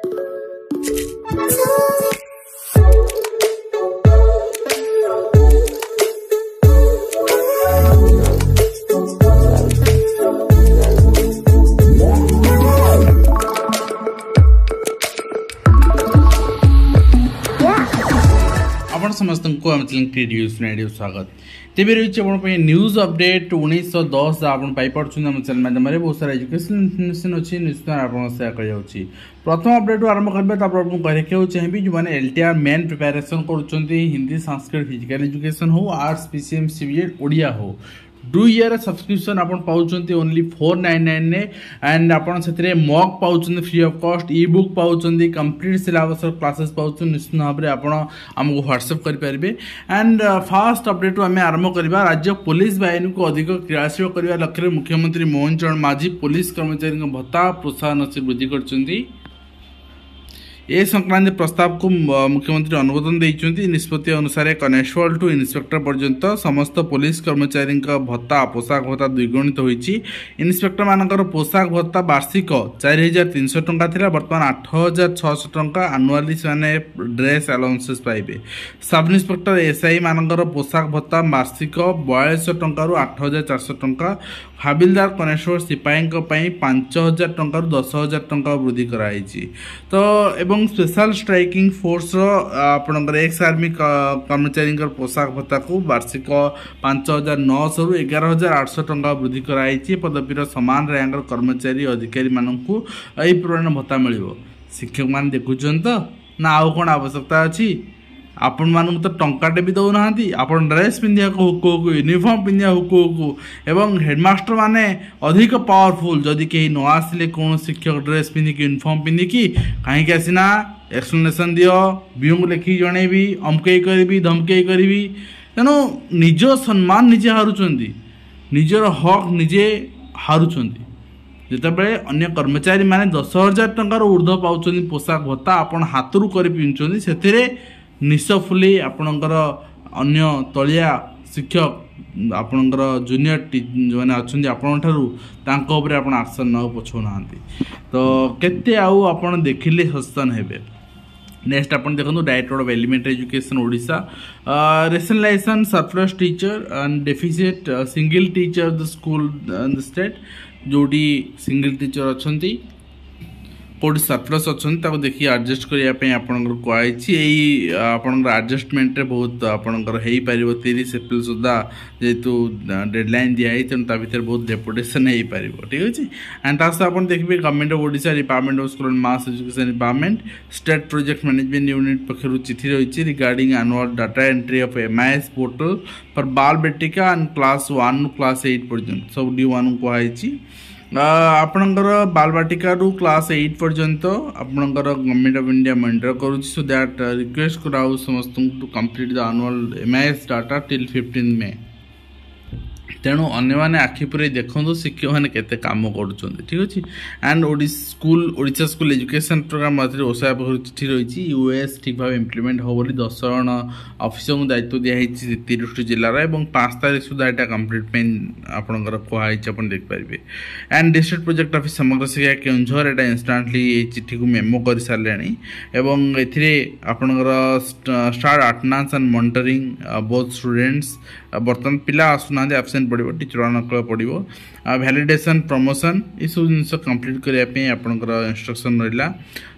आपण समस्त को स्वागत तेरे रही न्यूज अपडेट 1910 आप चैनल माध्यम बहुत सारा एजुकेशन इनफर्मेशन अच्छी निश्चित आपको सेयार कर प्रथम अपडेट आरंभ करते कहना चाहिए जो मैंने LTR मेन प्रिपेरेसन कर हिंदी संस्कृत फिजिकल एजुकेशन हो आर्ट्स PCM CBED ओडिया हो 2 ईयर सब्सक्रिप्शन आप पाँच ओनली 499 ने एंड आपड़ से मॉक पाँच free of cost E book पाँच कंप्लीट सिलेबस क्लासेस पाँच निश्चित भाव में आपको व्हाट्सएप करेंगे एंड फास्ट अपडेट आम आरंभ करवा राज्य पुलिस बाहिनी को अधिक क्रियाशील करने लक्ष्य मुख्यमंत्री मोहन चरण माझी पुलिस कर्मचारी भत्ता प्रोत्साहन वृद्धि कर ए संक्रांत प्रस्ताव को मुख्यमंत्री अनुमोदन देइछन्ति। निष्पत्ति अनुसार कनेस्टेबल टू इन्स्पेक्टर पर्यंत समस्त पुलिस कर्मचारी भत्ता पोशाक भत्ता द्विगुणित होइछि। इन्स्पेक्टर मानकर पोशाक भत्ता वार्षिक 4300 टंका थिला वर्तमान 8600 टंका आनुअली से ड्रेस अलाउंसेस पाइबे। सब इन्स्पेक्टर SI मानकर पोशाक भत्ता वार्षिक 4200 टंका 8400 टंका हाबिलदार कनेस्टेबल सिपाही 5000 टंका 10000 टंका वृद्धि कराई। तो एवं स्पेशल स्ट्राइकिंग फोर्स आपणकर एक्स आर्मी कर्मचारी पोशाक भत्ता को वार्षिक 5900 रु 11800 टंका वृद्धि कराई। पदवीर समान रैंक कर्मचारी अधिकारी मानू यही परिमाण भत्ता मिल। शिक्षक मान देखुं तो ना आउ कौन आवश्यकता अच्छी आपण मानक तो टंकाटे भी दौना आप ड्रेस पिंधा हुको यूनिफॉर्म पिंधा हुको एवं हेडमास्टर माने अधिक पावरफुल जदि कहीं न आसिले कौन शिक्षक ड्रेस पिंधिक यूनिफॉर्म पिंधिकी कहीं आसीना एक्सप्लेनेशन दियो बीओ को लिखिक जनइबी अमकई करी धमकई करी तेणु निज सम्मान निजे हारुंट निजर हक निजे हारुंट जितेबाला अन्य कर्मचारी माने 10,000 टंकार ऊर्ध्व पाउछन्ति पोशाक भत्ता आपण हाथरू कर पिंधुछन्ति से निशफुली आपणकर अन्य तलिया शिक्षक आपणकर जूनियर जो मैंने अच्छा आपंटर आप आक्शन न पछौना तो केते आउ आपण देखिले सचेतन हेबे। नेक्स्ट आप देखो director of elementary education Odisha rationalization surplus teacher and deficit single teacher the school the state जोटी सिंगल टीचर अच्छा कौट सरप्लस अच्छा देखिए आडजस्ट करने कहुई आडजस्टमेंट बहुत आपंकर हो पार 30 एप्रिल सुधा जेहेतु डेडलाइन दिखाई तेणु भितर बहुत डेपुटेसन हो पार ठीक अच्छे एंड तास आप देखिए government of Odisha department of school and mass education department state project management unit पक्षर चिठी रही regarding annual data entry of MIS portal for बाल बेटिका एंड क्लास 1 क्लास 8 पर्यंत सब D1 कहुई आपणकर बालबाटिका रू क्लास 8 पर्यंत आपणकर गवर्नमेंट ऑफ इंडिया मॉनिटर करुच्ची सो दैट रिक्वेस्ट कराऊ समस्त to complete the annual MIS data till 15 May तेणु अन्य आखि पुरे देखो शिक्षक मैंने केते काम कर ठीक अच्छे and Odisha school education programme ओसा चिठी रही US ठीक भाव इम्प्लीमेंट हो बोली 10 जन ऑफिसर को दायित्व दिखाई 30 जिलार और 5 तारीख सुधा यहाँ कम्प्लीट आपंकर कहुई आप देखिए एंड डिस्ट्रिक्ट प्रोजेक्ट ऑफिस समग्र शिक्षा केउंझर यहाँ इंस्टाटली ये चिठी को मेमो कर सारे आपंकर start attendance and monitoring both students बर्तमान पिला आसुना एब्सेंट पड़ो टीचर मान पड़ो वैलिडेशन प्रमोशन ये सब जिन कंप्लीट करने आपंकर इंस्ट्रक्शन रहा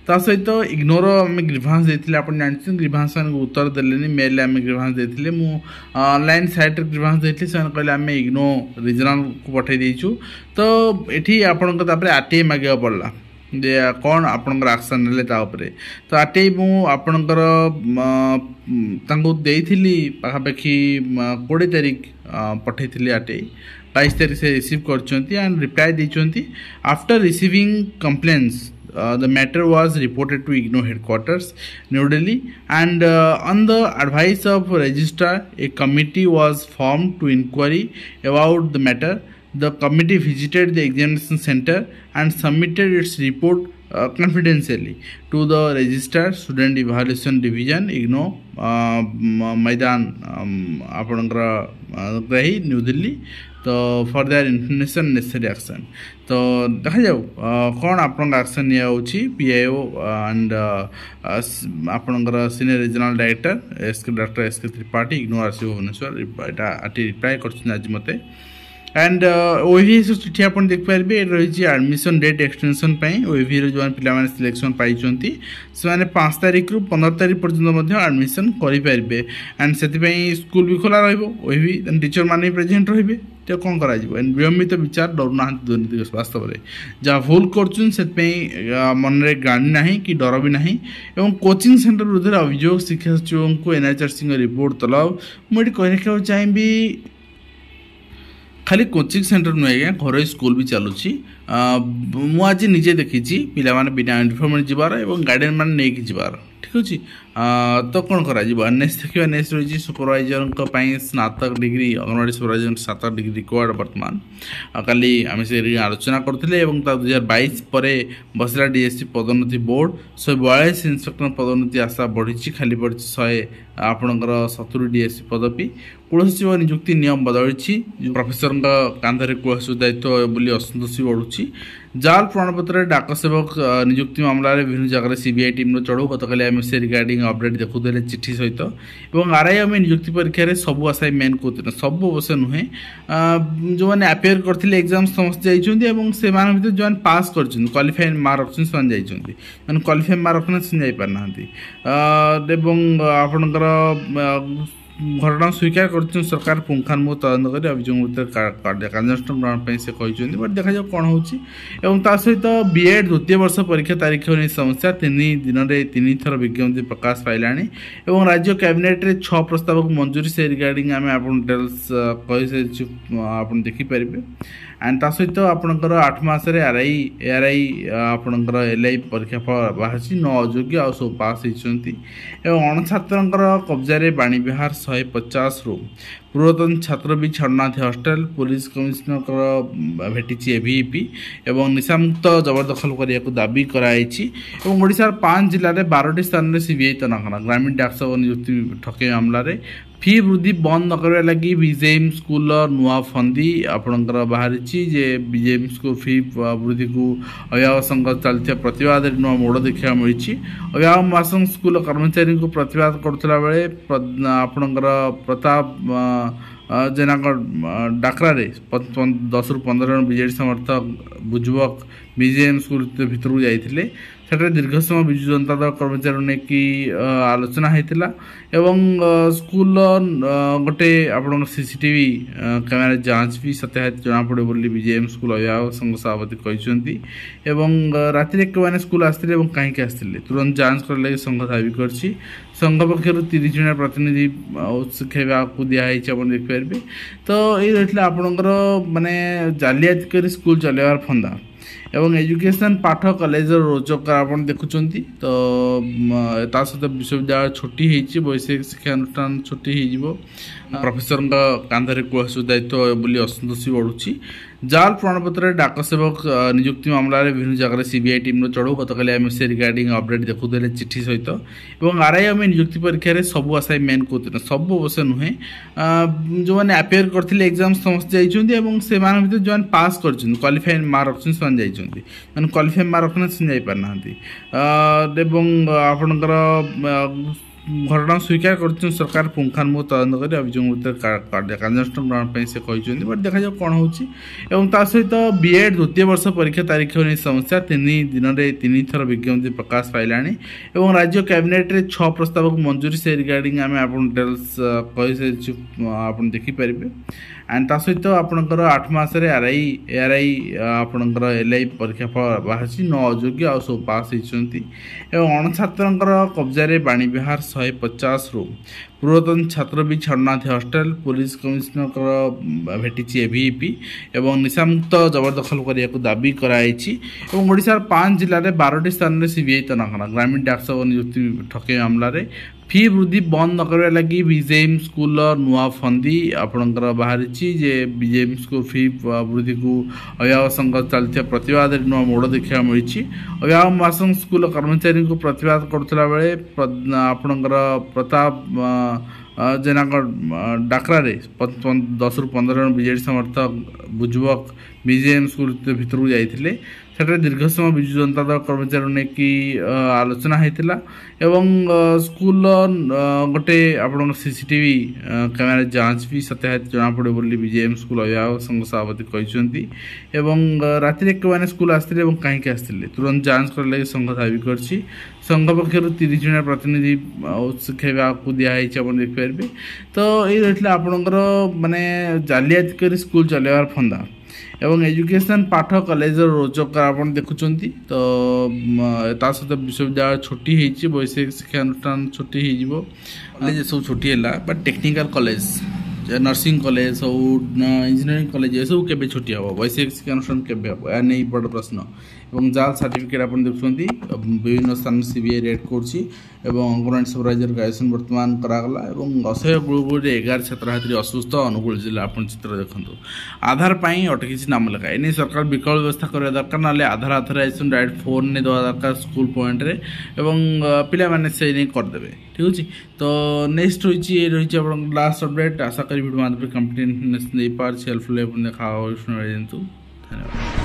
ता सहित इग्नोर आम ग्रीभांस देते आप जानते ग्रीभांस उत्तर देले मेल आम ग्रीभांस देते मुझे ऑनलाइन साइट ग्रीभांस देती से कहले आम इग्नो रिजनल को पठे देचु तो ये आपंकर RTI मांगा पड़ा जे कौन आपंकर एक्शन ने तो RTI मुझे पाखापाखि 20 तारीख पठे RTI 22 तारीख से रिसीव कर एंड रिप्लाई देते after receiving complaints the matter was reported to IGNOU headquarters New Delhi and on the advice of registrar a committee was formed to inquiry about the matter. The committee visited the examination center and submitted its report confidentially to the registrar student evaluation division IGNOU मैदान आपणकर ग्राही new Delhi तो for their information necessary action तो देखा जाऊ कौन आपण action निया होची पीआईओ एंड आपणकर senior regional director doctor SK Tripathi इग्नोर आरसी भुवनेश्वर एटा आटी रिप्लाई करछन आज मते एंड ओवी चिठी आप देखिपारे ये रही एडमिशन डेट एक्सटेंशन ओवी जो पे सिलेक्शन पाई से 5 तारीख रु 15 तारीख पर्यंत एडमिशन करेंगे एंड से स्कूल भी खोला रही टीचर मैंने प्रेजेंट रे तो कौन कर नियमित विचार डरुना दुर्नीति वास्तव में जहाँ भूल कर मन में गाड़ी ना कि डर भी ना और कोचिंग सेंटर विरुद्ध अभियोग शिक्षा सचिव को एनएचआरसी रिपोर्ट तलब मुझे कह रखा चाहिए खाली कोचिंग सेंटर नुहे आज्ञा घर स्कूल भी चलुची मुझे निजे देखी पिला बिना यूनिफॉर्म जीवार और गार्डियन मैंने नहीं जीवार ठीक अच्छे तो कौन कर नेक्स्ट देखिए नेक्स्ट रही सुपरवाइजर स्नातक डिग्री अंगनवाड़ी सुपरवाइजर स्नातक डिग्री रिक्वायर्ड बर्तमान काली आम से आलोचना करते 2022 पर बसला डीएससी पदोन्नति बोर्ड 142 इन्स्पेक्टर पदोन्नति आशा बढ़ी खाली पड़ी 100 आपणकर 70 डीएससी पदवी कुलसचिव नियुक्ति नियम बदली प्रोफेसर कांधरे कुलसचिव दायित्व बोली असंतोष बढ़ुची जाल प्रमाणपत्र डाक सेवक नियुक्ति मामला विभिन्न जगह सीबीआई टीम चढ़ू गतकाली आम से रिगार्डिंग अपडेट देखुले चिठी सहित और आरआईएम नियुक्ति परीक्षा सब असाइनमेंट कहते सब अवश्य नुहे जो मैंने अपेयर करते एग्जाम समस्त जाते जो पास कर क्वालिफाइंग मार्क रखते से क्वालिफाइंग मार्क रखना से जापारना आपणकर घटना स्वीकार कर सरकार पुंखानुपुंख तदंत कर अभियोग कार्यानुष्ठान ग्रहण से कहते बट देखा जाए कौन होची सहित बीएड द्वितीय वर्ष परीक्षा तारीख नहीं समस्या 3 दिन में 3 थर विज्ञप्ति प्रकाश पाइला और राज्य कैबिनेट रे 6 प्रस्ताव को मंजूरी से रिगार्डिंग आम आप डिटेल्स कही आप देखिपारे एंड सहित आपणकर 8 मासरे एआरआई आपणकर एलआई परीक्षा फल बाहर 9 अयोग्य आ सब पास होती अणछात्र कब्जा बाणी विहार 150 रु पूर्वतन छात्र भी छाड़ना हॉस्टेल पुलिस कमिशनर भेटी एवीपी और निशामुक्त जबरदखल करने को दाबी कराई ओडार 5 जिले में 12टी स्थान में सीबीआई तनखा ग्रामीण डाक सेवक नियुक्ति ठकई मामलें फी वृद्धि बंद न करने लगी बीजेएम स्कूल नुआ फंदी आपणकर बाहरी जे बीजेएम स्कूल फी वृद्धि को अभिभावक संघ चलता प्रतिवाद नुआ मोड़ देखा मिली अभिभावक महासंघ स्कूल कर्मचारी को प्रतिवाद करुला बेले आपणकर प्रताप जेना डाकरा 10 ରୁ 15 जन बीजेडी समर्थक बुजुबक बीजेएम स्कूल भितर जाते सेठे दीर्घ समय विजु जनता दल कर्मचारी ने कि आलोचना होता स्कूल गोटे आप सीसीटीवी कैमेरा जांच भी सत्याहित जना पड़े बोली बीजेएम स्कूल अभिभावक संघ सभापति कहते राति मैंने स्कूल आसते कहीं आसते तुरंत जांच करने लगे संघ दाबी कर संघ पक्षर 30 जन प्रतिनिधि शिक्षा को दिखाई आप देखिपारे तो ये रही आपणकर माने जालियाती कर स्कूल चलवार फंदा एवं एजुकेशन पाठ कॉलेज रोजगार आप देखुं तो सहित विश्वविद्यालय छुट्टी होती वैषयिक शिक्षा अनुष्ठान छुट्टी हो प्रोफेसर कांधरे कुलसचिव दायित्व बोली असंतोष बढ़ुची जाल प्रमाणपत्र डाक सेवक नियुक्ति मामला विभिन्न जगह सीबीआई टीम चढ़ू गतकाली आम से रिगार्डिंग अपडेट देखुले चिठी सहित और आरआईएम नियुक्ति परीक्षा सब असाइनमेंट कहते सब अवश्य नुहे जो मैंने अपेयर करते एग्जाम समस्त जाते जो पास कर क्वालिफाइंग मार्क रखते से क्वालिफाइंग मार्क रखना से जापारना आपणकर घटना स्वीकार कर सरकार पुंखानुपुंख तदंत कर अभियोग कार्यानुष्ठान ग्रहण से कहते बट देखा जाए कौन होची सहित बीएड द्वितीय वर्ष परीक्षा तारीख नहीं समस्या 3 दिन में 3 थर विज्ञप्ति प्रकाश पाइला और राज्य कैबिनेट रे 6 प्रस्ताव को मंजूरी से रिगार्डिंग आम आप डिटेल्स कही आप देखिपारे एंड सहित आपणकर 8 मासरे एआरआई आपणकर एलआई परीक्षा फल बाहर 9 अयोग्य आ सब पास होती अणछात्र कब्जा बाणी विहार 150 रु पूर्वतन छात्र भी छाड़ना हॉस्टेल पुलिस कमिशनर भेटी एवीपी और निशामुक्त जबरदखल करने को दाबी कराई ओडार 5 जिले में 12टी स्थान में सीबीआई तनखा ग्रामीण डाक सेवक नियुक्ति ठकई मामलें फी वृद्धि बंद न करने लगी बीजेएम स्कूल नुआ फंदी आपणकर बाहरी जे बीजेएम स्कूल फी वृद्धि को अभिभावक संघ चलता प्रतिवाद नुआ मोड़ देखा मिली अभिभावक महासंघ स्कूल कर्मचारी को प्रतिवाद करुला बेले आपणकर प्रताप जेनागढ़ डाकरारे 10 ରୁ 15 जन बीजेडी समर्थक बुजुबक बीजेएम स्कूल भितर को जाइए सेठे दीर्घ समय विजु जनता दल कर्मचारी ने कि आलोचना होता एवं स्कूल गोटे आप सीसीटीवी कैमेरा जांच भी सत्याहित जना पड़े बोली बीजेएम स्कूल अभिभावक संघ सभापति कहते राति के स्कूल आसते कहीं आसते तुरंत जांच कर लगे संघ दावी कर संघ पक्षर 30 जन प्रतिनिधि शिक्षा को दिखाई आप देखिपारे तो ये रही आपणकर माने जालियाती कर स्कूल चलवार फंदा एवं एजुकेशन पाठ कॉलेज रोचक आप देखुं तो सहित विश्वविद्यालय छुट्टी होती वैषयिक शिक्षा अनुष्ठान छुट्टी हो कॉलेज सब छुट्टी है but technical college nursing college हो इंजीनियरिंग कॉलेज ये सब केबे छुट्टी हम वैषयिक शिक्षा अनुष्ठान केबे हम या नहीं बड़ प्रश्न एवं जाल सर्टिफिकेट आप देखुं विभिन्न स्थान सीबीआई रेड कर अंगनवाड़ी सुपरवाइजर का आयोजन बर्तमान करागला असह्य गुड़गुड़ी 11 छात्री असुस्थ अनुगुल जिला आप चित्र देखो आधार पर अटकी नाम लिखा एने सरकार विकल्प व्यवस्था करवा दरकार ना आधार अथराइजेशन डायरेक्ट फोन ने देवा दरकार स्कूल पॉइंट रे एवं पिला माने से नहीं करदे ठीक अच्छे तो नेक्स्ट रही लास्ट अपडेट आशा करी वीडियो माध्यम कंप्लीट नहीं पार्छ हेल्पफुल देखा धन्यवाद।